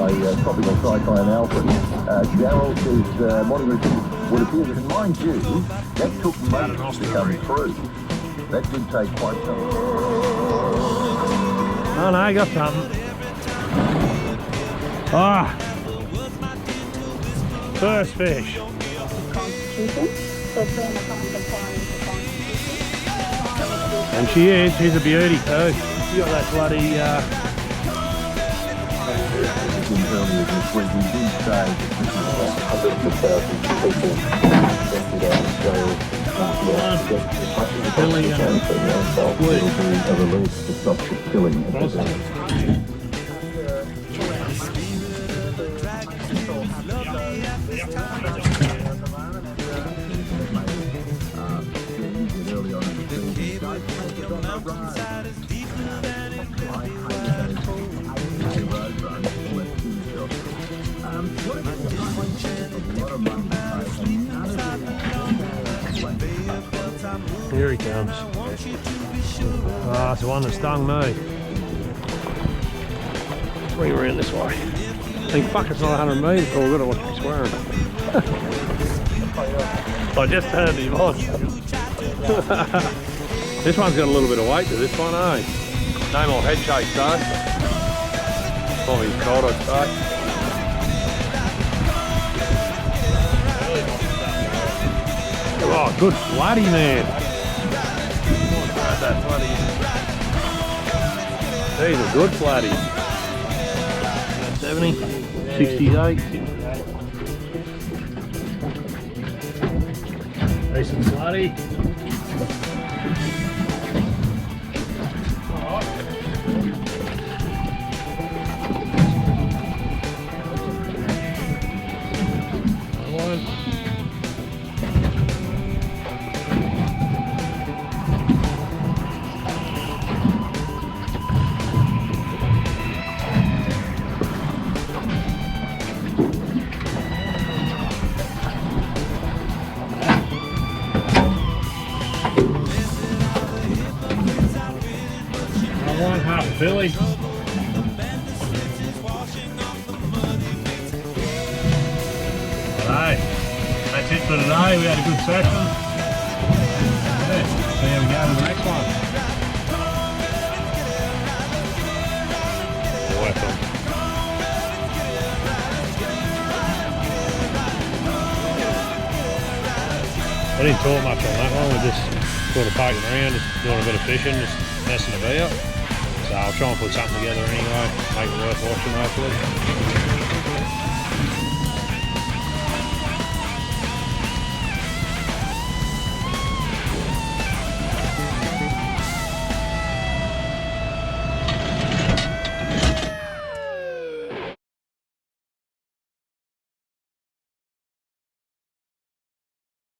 by tropical cyclone Alfred. Gerald is morning routine would appear that, mind you, that took months to come through. That did take quite some time. Oh no, I got something. Ah! First fish. And she is, she's a beauty too. She got that bloody Earlier this week, we did say that hundreds of thousands of people affected out Australia. Billy and a release to stop the killing. Here he comes. Ah, it's the one that stung me. Swing around this way. I think, fuck, it's not 100 metres, but we've got to watch me swearing. I just turned him on. This one's got a little bit of weight to this one, eh? No more head shakes, though. Probably cold, I'd say. Oh, good flatty, man. That flatty. He's a good flatty. 70, 68. Decent flatty. Half a Billy. Alright, that's it for today. We had a good session. Yeah, see how we go to the next one. Welcome. I didn't talk much on that one. We're just sort of poking around, just doing a bit of fishing, just messing about. So I'll try and put something together anyway, make it worth watching hopefully.